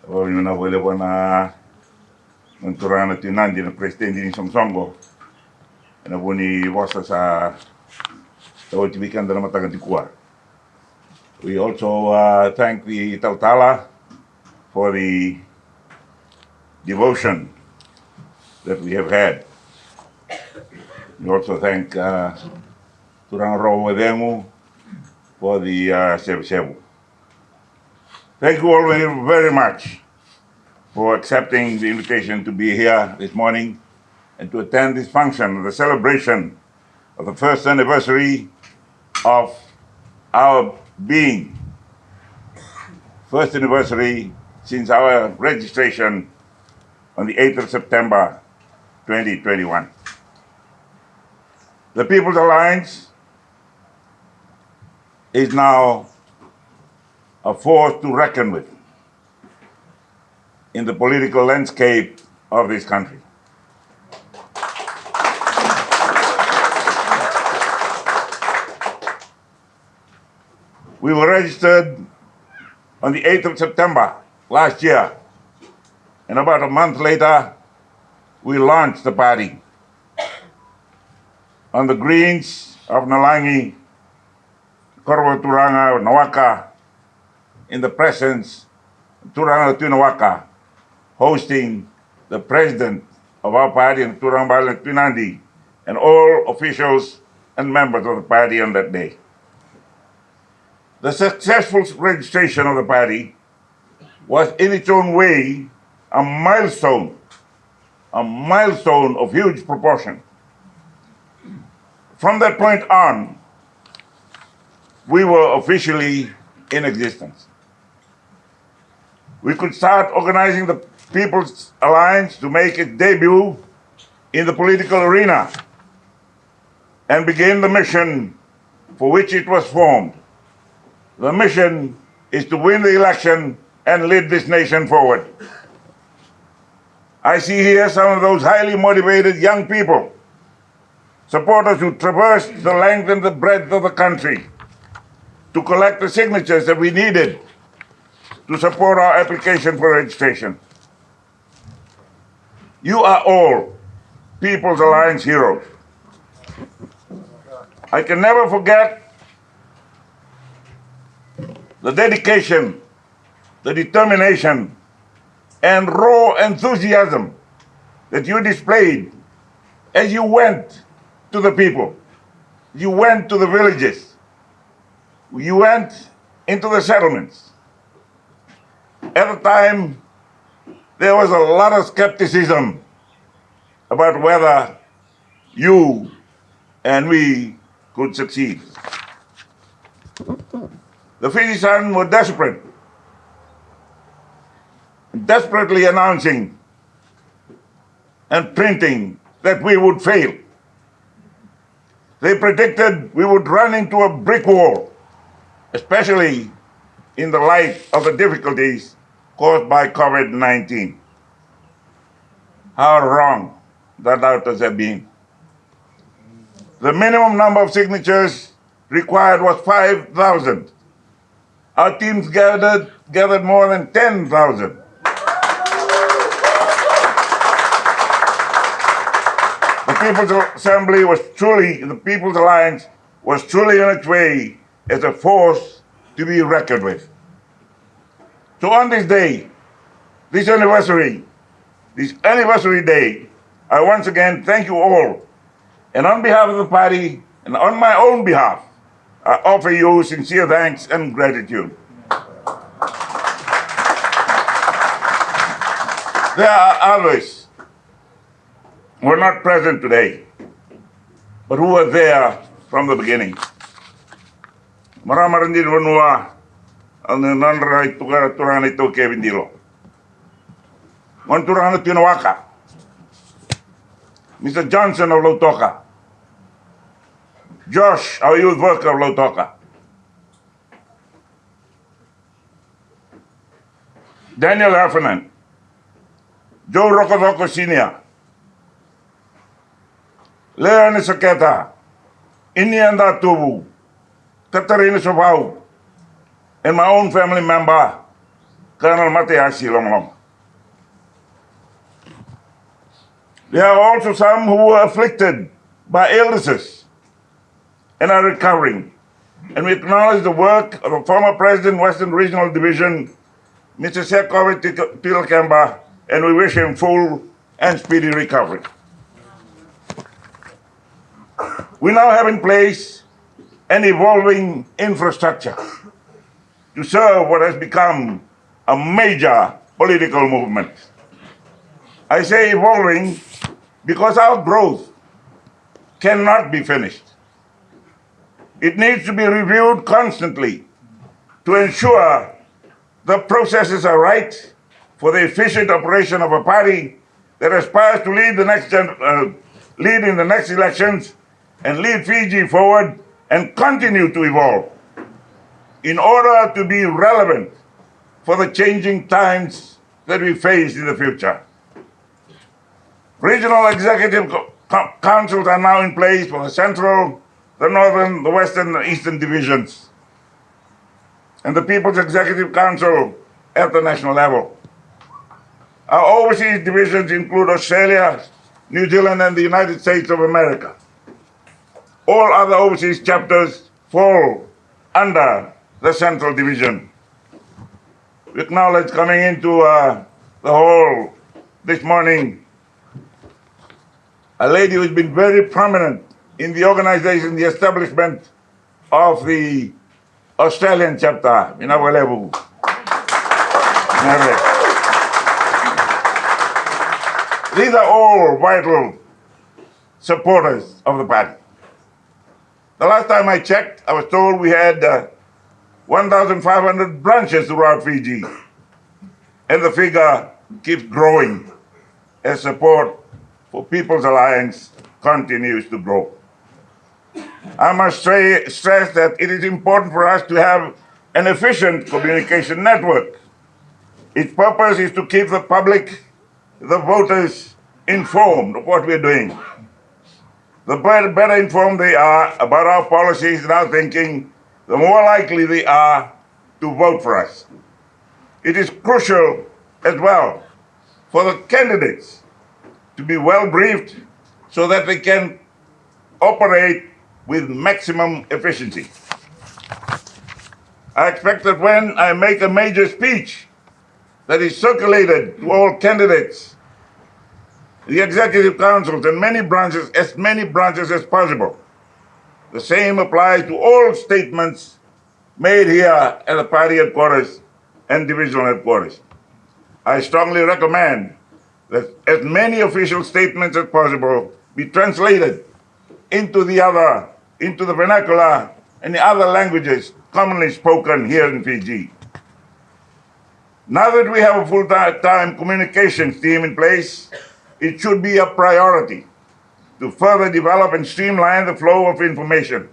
O yun na wala po na menturang na tinan din na presidente ni Samsongo. Na po ni Wasa sa tibikan na matagang tikuwa. We also thank the Tautala for the devotion that we have had. We also thank Turang Rowedengu for the Sebu. Thank you all very much for accepting the invitation to be here this morning and to attend this function, the celebration of the first anniversary of our being. First anniversary since our registration on the 8th of September 2021. The People's Alliance is now a force to reckon with in the political landscape of this country. We were registered on the 8th of September last year, and about a month later, we launched the party on the greens of Nalangi, Korwa Turanga, Nawaka, in the presence of Turanga Tunawaka, hosting the president of our party, Turanga Tunandi, and all officials and members of the party on that day. The successful registration of the party was in its own way a milestone of huge proportion. From that point on, we were officially in existence. We could start organizing the People's Alliance to make its debut in the political arena and begin the mission for which it was formed. The mission is to win the election and lead this nation forward. I see here some of those highly motivated young people, supporters who traversed the length and the breadth of the country to collect the signatures that we needed to support our application for registration. You are all People's Alliance heroes. I can never forget the dedication, the determination, and raw enthusiasm that you displayed as you went to the people. You went to the villages. You went into the settlements. At the time, there was a lot of skepticism about whether you and we could succeed. The Fijians were desperately announcing and printing that we would fail. They predicted we would run into a brick wall, especially in the light of the difficulties caused by COVID-19. How wrong the doubters have been. The minimum number of signatures required was 5,000. Our teams gathered more than 10,000. The People's Alliance was truly on its way as a force to be reckoned with. So on this day, this anniversary day, I once again thank you all. And on behalf of the party and on my own behalf, I offer you sincere thanks and gratitude. There are others who are not present today, but who were there from the beginning. Maraming din wanua ang nanray turan ito Kevin Dilo. Manturan at Tinawaka, Mr. Johnson of Lautoka, Josh, our youth worker of Lautoka, Daniel Heffernan, Joe Rocco Sr., Leon Saketa, Inianda Tubu, Katarina Sopau, and my own family member, Colonel Mateasi Longlong. There are also some who were afflicted by illnesses and are recovering. And we acknowledge the work of the former President, Western Regional Division, Mr. Sekovic Tilakemba, and we wish him full and speedy recovery. We now have in place an evolving infrastructure to serve what has become a major political movement. I say evolving because our growth cannot be finished. It needs to be reviewed constantly to ensure the processes are right for the efficient operation of a party that aspires to lead in the next elections and lead Fiji forward and continue to evolve in order to be relevant for the changing times that we face in the future. Regional executive councils are now in place for the Central, the Northern, the Western, and Eastern divisions, and the People's Executive Council at the national level. Our overseas divisions include Australia, New Zealand, and the United States of America. All other overseas chapters fall under the Central Division. We acknowledge coming into the hall this morning a lady who's been very prominent in the organization, the establishment of the Australian chapter, Minawalevu. These are all vital supporters of the party. The last time I checked, I was told we had 1,500 branches throughout Fiji, and the figure keeps growing as support for People's Alliance continues to grow. I must stress that it is important for us to have an efficient communication network. Its purpose is to keep the public, the voters, informed of what we're doing. The better informed they are about our policies and our thinking, the more likely they are to vote for us. It is crucial as well for the candidates to be well briefed so that they can operate with maximum efficiency. I expect that when I make a major speech that is circulated to all candidates, the executive councils, and many branches as possible, the same applies to all statements made here at the party headquarters and divisional headquarters. I strongly recommend that as many official statements as possible be translated into the vernacular and the other languages commonly spoken here in Fiji. Now that we have a full-time communications team in place, it should be a priority to further develop and streamline the flow of information.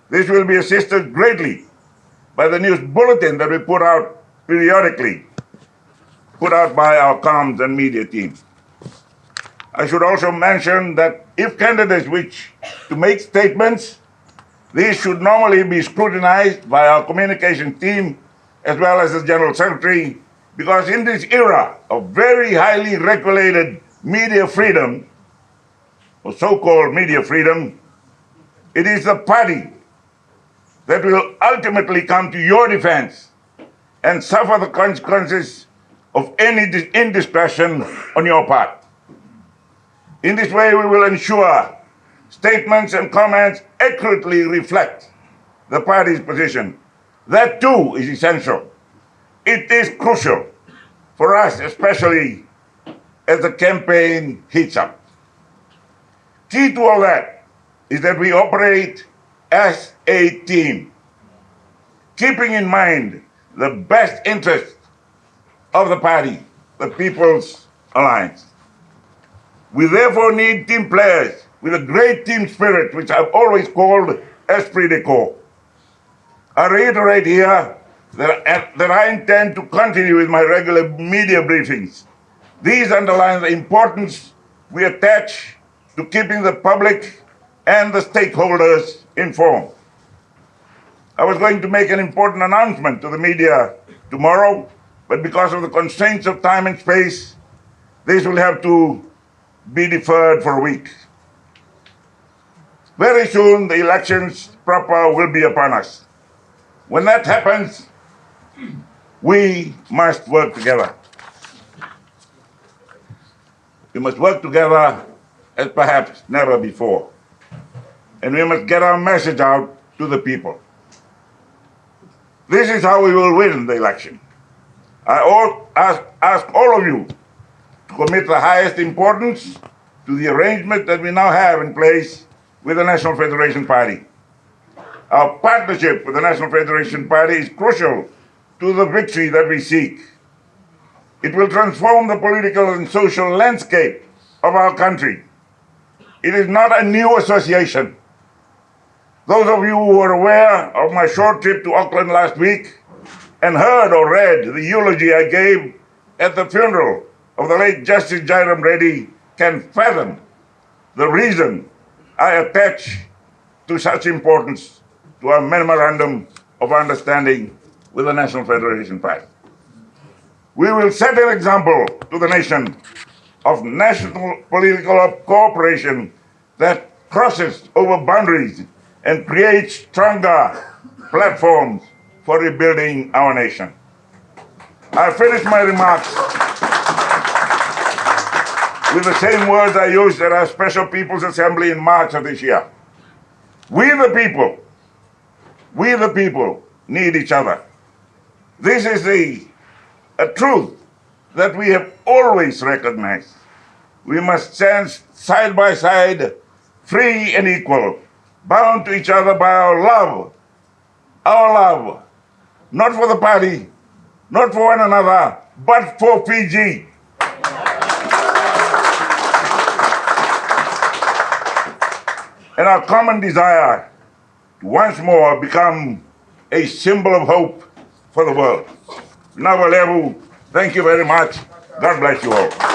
This will be assisted greatly by the news bulletin that we put out periodically, put out by our comms and media team. I should also mention that if candidates wish to make statements, these should normally be scrutinized by our communications team as well as the General Secretary, because in this era of very highly regulated media freedom, or so-called media freedom, it is the party that will ultimately come to your defense and suffer the consequences of any indiscretion on your part. In this way, we will ensure statements and comments accurately reflect the party's position. That too is essential. It is crucial for us, especially as the campaign heats up. Key to all that is that we operate as a team, keeping in mind the best interest of the party, the People's Alliance. We therefore need team players with a great team spirit, which I've always called esprit de corps. I reiterate here that I intend to continue with my regular media briefings. These underline the importance we attach to keeping the public and the stakeholders informed. I was going to make an important announcement to the media tomorrow, but because of the constraints of time and space, this will have to be deferred for a week. Very soon, the elections proper will be upon us. When that happens, we must work together. We must work together as perhaps never before. And we must get our message out to the people. This is how we will win the election. I ask all of you to commit the highest importance to the arrangement that we now have in place with the National Federation Party. Our partnership with the National Federation Party is crucial to the victory that we seek. It will transform the political and social landscape of our country. It is not a new association. Those of you who are aware of my short trip to Auckland last week and heard or read the eulogy I gave at the funeral of the late Justice Jairam Reddy can fathom the reason I attach to such importance to our memorandum of understanding with the National Federation Party. We will set an example to the nation of national political cooperation that crosses over boundaries and creates stronger platforms for rebuilding our nation. I finish my remarks with the same words I used at our Special People's Assembly in March of this year. We the people need each other. This is a truth that we have always recognized. We must stand side by side, free and equal, bound to each other by our love, not for the party, not for one another, but for Fiji. And our common desire to once more become a symbol of hope for the world. Navalevu, thank you very much. God bless you all.